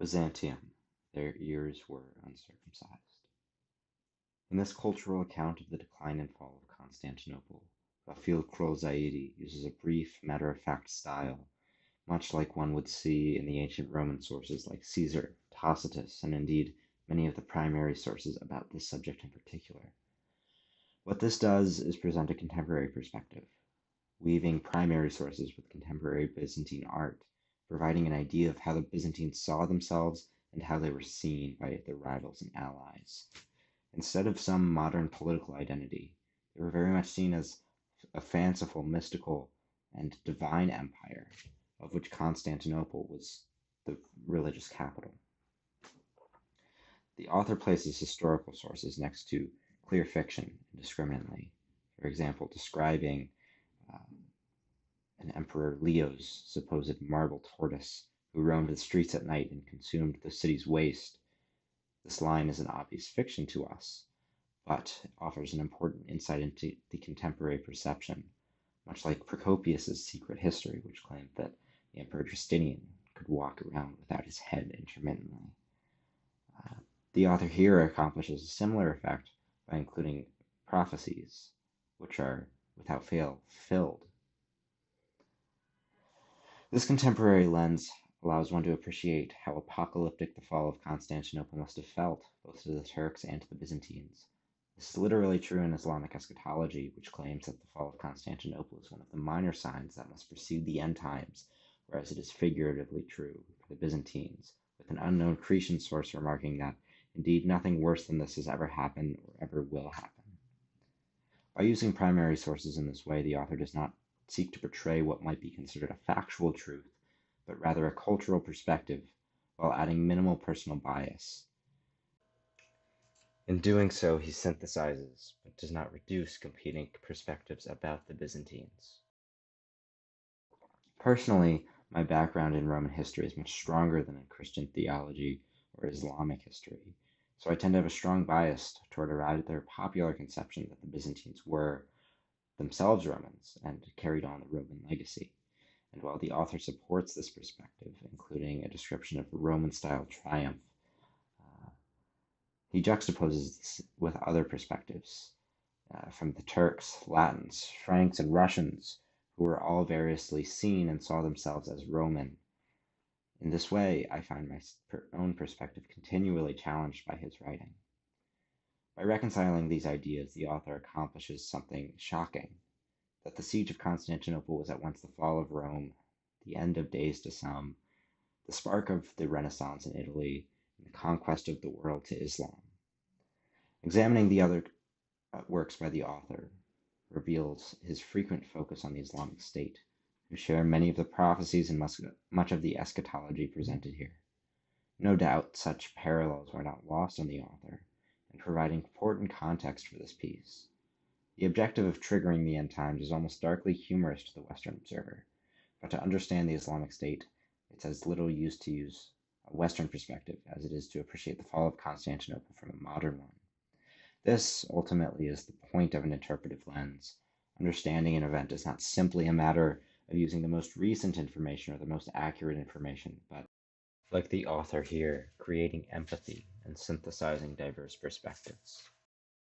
Byzantium, their ears were uncircumcised. In this cultural account of the decline and fall of Constantinople, Rafil Kroll-Zaidi uses a brief, matter-of-fact style, much like one would see in the ancient Roman sources like Caesar, Tacitus, and indeed many of the primary sources about this subject in particular. What this does is present a contemporary perspective, weaving primary sources with contemporary Byzantine art, providing an idea of how the Byzantines saw themselves and how they were seen by their rivals and allies. Instead of some modern political identity, they were very much seen as a fanciful, mystical, and divine empire, of which Constantinople was the religious capital. The author places historical sources next to clear fiction indiscriminately, for example, describing an Emperor Leo's supposed marble tortoise who roamed the streets at night and consumed the city's waste. This line is an obvious fiction to us, but offers an important insight into the contemporary perception, much like Procopius's Secret History, which claimed that the Emperor Justinian could walk around without his head intermittently. The author here accomplishes a similar effect by including prophecies, which are, without fail, filled. This contemporary lens allows one to appreciate how apocalyptic the fall of Constantinople must have felt, both to the Turks and to the Byzantines. This is literally true in Islamic eschatology, which claims that the fall of Constantinople is one of the minor signs that must precede the end times, whereas it is figuratively true for the Byzantines, with an unknown Cretan source remarking that, indeed, nothing worse than this has ever happened or ever will happen. By using primary sources in this way, the author does not seek to portray what might be considered a factual truth, but rather a cultural perspective, while adding minimal personal bias. In doing so, he synthesizes, but does not reduce competing perspectives about the Byzantines. Personally, my background in Roman history is much stronger than in Christian theology or Islamic history, so I tend to have a strong bias toward a rather popular conception that the Byzantines were themselves Romans and carried on the Roman legacy. And while the author supports this perspective, including a description of Roman-style triumph, he juxtaposes this with other perspectives from the Turks, Latins, Franks, and Russians, who were all variously seen and saw themselves as Roman. In this way, I find my own perspective continually challenged by his writing. By reconciling these ideas, the author accomplishes something shocking, that the siege of Constantinople was at once the fall of Rome, the end of days to some, the spark of the Renaissance in Italy, and the conquest of the world to Islam. Examining the other works by the author reveals his frequent focus on the Islamic State, who share many of the prophecies and much of the eschatology presented here. No doubt such parallels are not lost on the author, and provide important context for this piece. The objective of triggering the end times is almost darkly humorous to the Western observer, but to understand the Islamic State, it's as little use to use a Western perspective as it is to appreciate the fall of Constantinople from a modern one. This, ultimately, is the point of an interpretive lens. Understanding an event is not simply a matter of using the most recent information or the most accurate information, but, like the author here, creating empathy and synthesizing diverse perspectives.